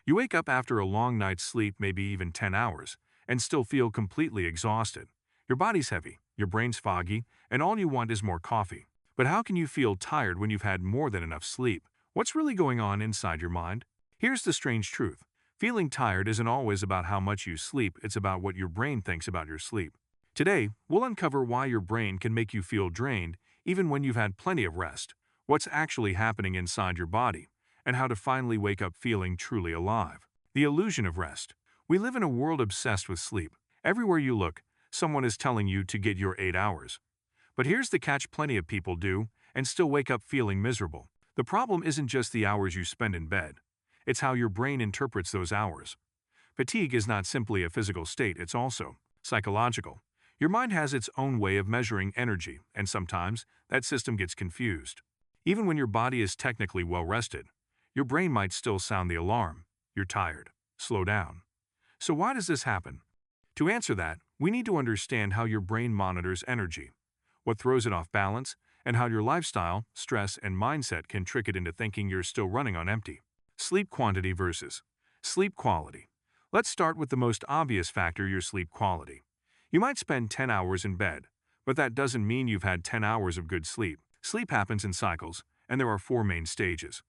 You wake up after a long night's sleep, maybe even 10 hours, and still feel completely exhausted. Your body's heavy, your brain's foggy, and all you want is more coffee. But how can you feel tired when you've had more than enough sleep? What's really going on inside your mind? Here's the strange truth. Feeling tired isn't always about how much you sleep, it's about what your brain thinks about your sleep. Today, we'll uncover why your brain can make you feel drained even when you've had plenty of rest, what's actually happening inside your body, and how to finally wake up feeling truly alive. The illusion of rest. We live in a world obsessed with sleep. Everywhere you look, someone is telling you to get your 8 hours. But here's the catch: plenty of people do, and still wake up feeling miserable. The problem isn't just the hours you spend in bed. It's how your brain interprets those hours. Fatigue is not simply a physical state, it's also psychological. Your mind has its own way of measuring energy, and sometimes that system gets confused. Even when your body is technically well rested, your brain might still sound the alarm. You're tired. Slow down. So why does this happen? To answer that, we need to understand how your brain monitors energy, what throws it off balance, and how your lifestyle, stress, and mindset can trick it into thinking you're still running on empty. Sleep quantity versus sleep quality. Let's start with the most obvious factor: your sleep quality. You might spend 10 hours in bed, but that doesn't mean you've had 10 hours of good sleep. Sleep happens in cycles, and there are 4 main stages.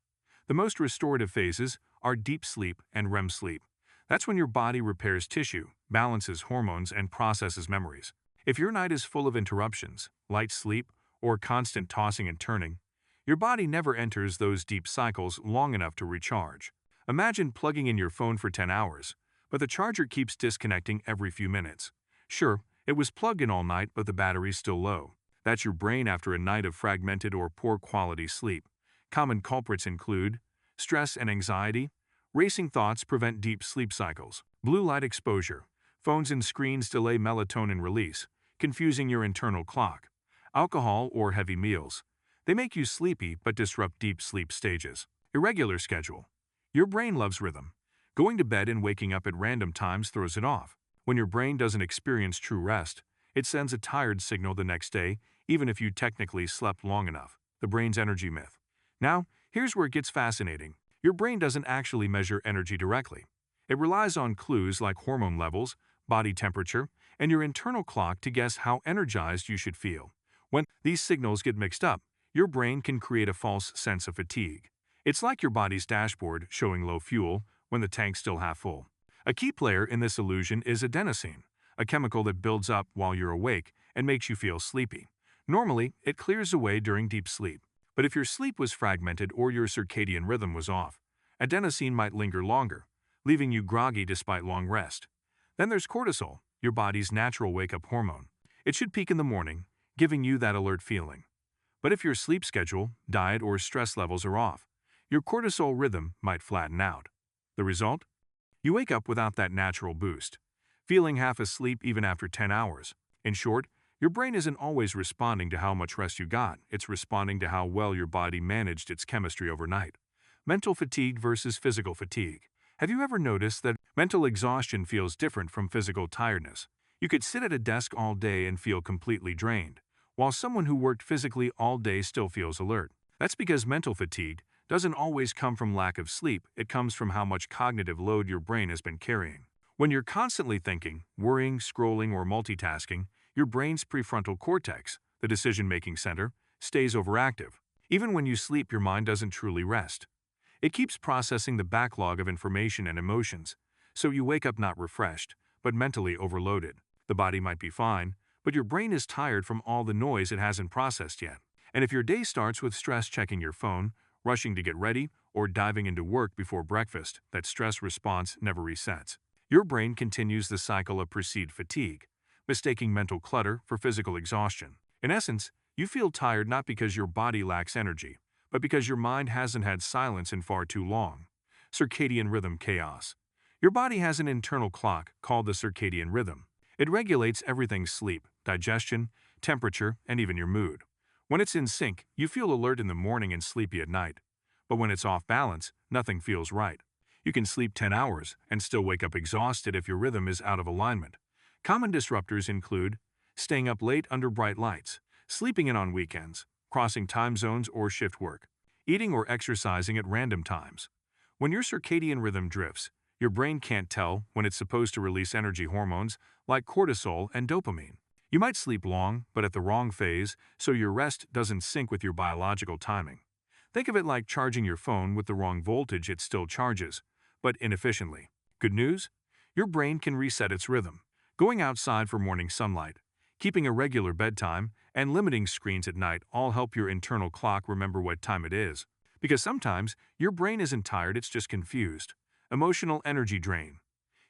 The most restorative phases are deep sleep and REM sleep. That's when your body repairs tissue, balances hormones, and processes memories. If your night is full of interruptions, light sleep, or constant tossing and turning, your body never enters those deep cycles long enough to recharge. Imagine plugging in your phone for 10 hours, but the charger keeps disconnecting every few minutes. Sure, it was plugged in all night, but the battery's still low. That's your brain after a night of fragmented or poor quality sleep. Common culprits include stress and anxiety. Racing thoughts prevent deep sleep cycles. Blue light exposure. Phones and screens delay melatonin release, confusing your internal clock. Alcohol or heavy meals. They make you sleepy but disrupt deep sleep stages. Irregular schedule. Your brain loves rhythm. Going to bed and waking up at random times throws it off. When your brain doesn't experience true rest, it sends a tired signal the next day, even if you technically slept long enough. The brain's energy myth. Now, here's where it gets fascinating. Your brain doesn't actually measure energy directly. It relies on clues like hormone levels, body temperature, and your internal clock to guess how energized you should feel. When these signals get mixed up, your brain can create a false sense of fatigue. It's like your body's dashboard showing low fuel when the tank's still half full. A key player in this illusion is adenosine, a chemical that builds up while you're awake and makes you feel sleepy. Normally, it clears away during deep sleep. But if your sleep was fragmented or your circadian rhythm was off, adenosine might linger longer, leaving you groggy despite long rest. Then there's cortisol, your body's natural wake-up hormone. It should peak in the morning, giving you that alert feeling. But if your sleep schedule, diet, or stress levels are off, your cortisol rhythm might flatten out. The result? You wake up without that natural boost, feeling half asleep even after 10 hours. In short, your brain isn't always responding to how much rest you got, it's responding to how well your body managed its chemistry overnight. Mental fatigue versus physical fatigue. Have you ever noticed that mental exhaustion feels different from physical tiredness? You could sit at a desk all day and feel completely drained, while someone who worked physically all day still feels alert. That's because mental fatigue doesn't always come from lack of sleep, it comes from how much cognitive load your brain has been carrying. When you're constantly thinking, worrying, scrolling, or multitasking, your brain's prefrontal cortex, the decision-making center, stays overactive. Even when you sleep, your mind doesn't truly rest. It keeps processing the backlog of information and emotions, so you wake up not refreshed, but mentally overloaded. The body might be fine, but your brain is tired from all the noise it hasn't processed yet. And if your day starts with stress checking your phone, rushing to get ready, or diving into work before breakfast, that stress response never resets. Your brain continues the cycle of perceived fatigue, mistaking mental clutter for physical exhaustion. In essence, you feel tired not because your body lacks energy, but because your mind hasn't had silence in far too long. Circadian rhythm chaos. Your body has an internal clock called the circadian rhythm. It regulates everything: sleep, digestion, temperature, and even your mood. When it's in sync, you feel alert in the morning and sleepy at night. But when it's off balance, nothing feels right. You can sleep 10 hours and still wake up exhausted if your rhythm is out of alignment. Common disruptors include staying up late under bright lights, sleeping in on weekends, crossing time zones or shift work, eating or exercising at random times. When your circadian rhythm drifts, your brain can't tell when it's supposed to release energy hormones like cortisol and dopamine. You might sleep long, but at the wrong phase, so your rest doesn't sync with your biological timing. Think of it like charging your phone with the wrong voltage. It still charges, but inefficiently. Good news? Your brain can reset its rhythm. Going outside for morning sunlight, keeping a regular bedtime, and limiting screens at night all help your internal clock remember what time it is. Because sometimes, your brain isn't tired, it's just confused. Emotional energy drain.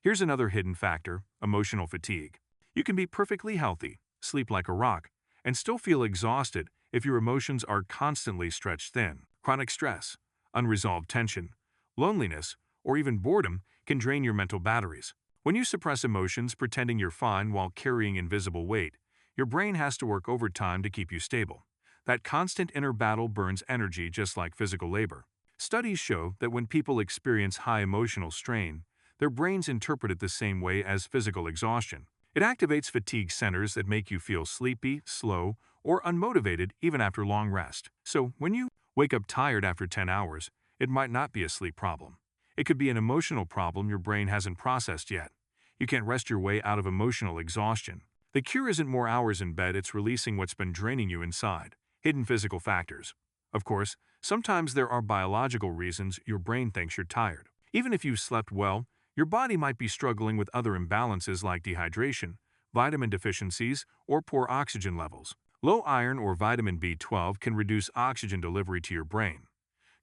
Here's another hidden factor: emotional fatigue. You can be perfectly healthy, sleep like a rock, and still feel exhausted if your emotions are constantly stretched thin. Chronic stress, unresolved tension, loneliness, or even boredom can drain your mental batteries. When you suppress emotions pretending you're fine while carrying invisible weight, your brain has to work overtime to keep you stable. That constant inner battle burns energy just like physical labor. Studies show that when people experience high emotional strain, their brains interpret it the same way as physical exhaustion. It activates fatigue centers that make you feel sleepy, slow, or unmotivated even after long rest. So, when you wake up tired after 10 hours, it might not be a sleep problem. It could be an emotional problem your brain hasn't processed yet. You can't rest your way out of emotional exhaustion. The cure isn't more hours in bed, it's releasing what's been draining you inside. Hidden physical factors. Of course, sometimes there are biological reasons your brain thinks you're tired. Even if you've slept well, your body might be struggling with other imbalances like dehydration, vitamin deficiencies, or poor oxygen levels. Low iron or vitamin B12 can reduce oxygen delivery to your brain,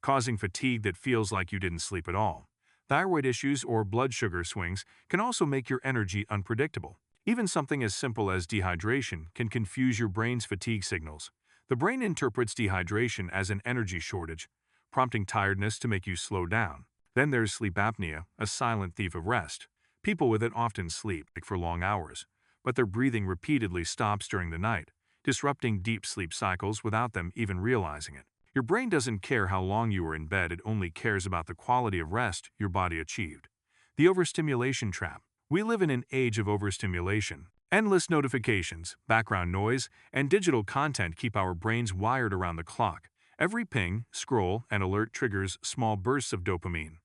causing fatigue that feels like you didn't sleep at all. Thyroid issues or blood sugar swings can also make your energy unpredictable. Even something as simple as dehydration can confuse your brain's fatigue signals. The brain interprets dehydration as an energy shortage, prompting tiredness to make you slow down. Then there's sleep apnea, a silent thief of rest. People with it often sleep for long hours, but their breathing repeatedly stops during the night, disrupting deep sleep cycles without them even realizing it. Your brain doesn't care how long you were in bed, it only cares about the quality of rest your body achieved. The overstimulation trap. We live in an age of overstimulation. Endless notifications, background noise, and digital content keep our brains wired around the clock. Every ping, scroll, and alert triggers small bursts of dopamine,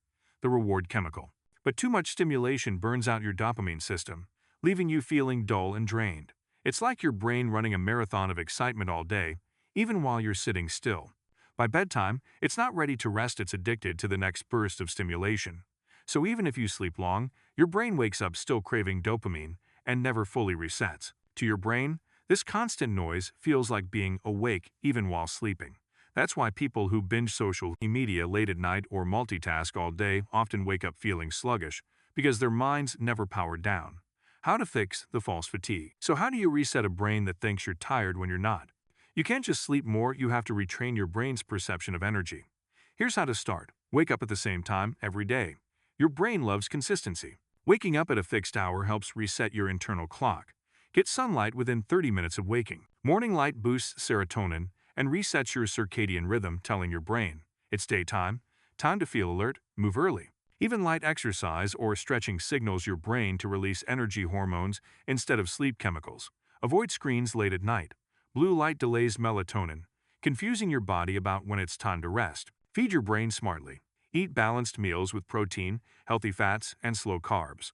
the reward chemical. But too much stimulation burns out your dopamine system, leaving you feeling dull and drained. It's like your brain running a marathon of excitement all day, even while you're sitting still. By bedtime, it's not ready to rest, it's addicted to the next burst of stimulation. So even if you sleep long, your brain wakes up still craving dopamine and never fully resets. To your brain, this constant noise feels like being awake even while sleeping. That's why people who binge social media late at night or multitask all day often wake up feeling sluggish, because their minds never powered down. How to fix the false fatigue. So how do you reset a brain that thinks you're tired when you're not? You can't just sleep more, you have to retrain your brain's perception of energy. Here's how to start. Wake up at the same time every day. Your brain loves consistency. Waking up at a fixed hour helps reset your internal clock. Get sunlight within 30 minutes of waking. Morning light boosts serotonin and resets your circadian rhythm, telling your brain, it's daytime, time to feel alert, move early. Even light exercise or stretching signals your brain to release energy hormones instead of sleep chemicals. Avoid screens late at night. Blue light delays melatonin, confusing your body about when it's time to rest. Feed your brain smartly. Eat balanced meals with protein, healthy fats, and slow carbs.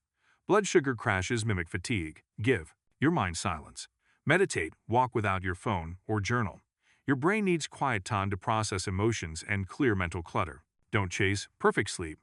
Blood sugar crashes mimic fatigue. Give your mind silence. Meditate, walk without your phone, or journal. Your brain needs quiet time to process emotions and clear mental clutter. Don't chase perfect sleep.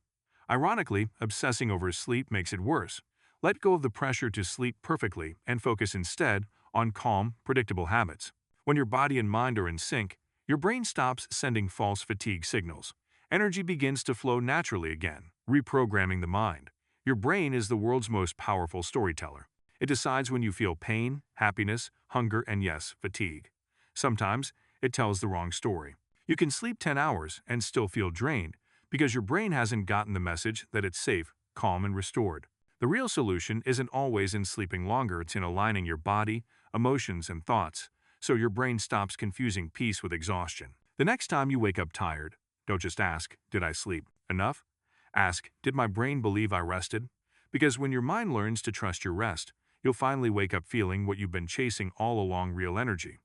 Ironically, obsessing over sleep makes it worse. Let go of the pressure to sleep perfectly and focus instead on calm, predictable habits. When your body and mind are in sync, your brain stops sending false fatigue signals. Energy begins to flow naturally again, reprogramming the mind. Your brain is the world's most powerful storyteller. It decides when you feel pain, happiness, hunger, and yes, fatigue. Sometimes, it tells the wrong story. You can sleep 10 hours and still feel drained because your brain hasn't gotten the message that it's safe, calm, and restored. The real solution isn't always in sleeping longer, it's in aligning your body, emotions, and thoughts, so your brain stops confusing peace with exhaustion. The next time you wake up tired, don't just ask, did I sleep enough? Ask, did my brain believe I rested? Because when your mind learns to trust your rest, you'll finally wake up feeling what you've been chasing all along: real energy.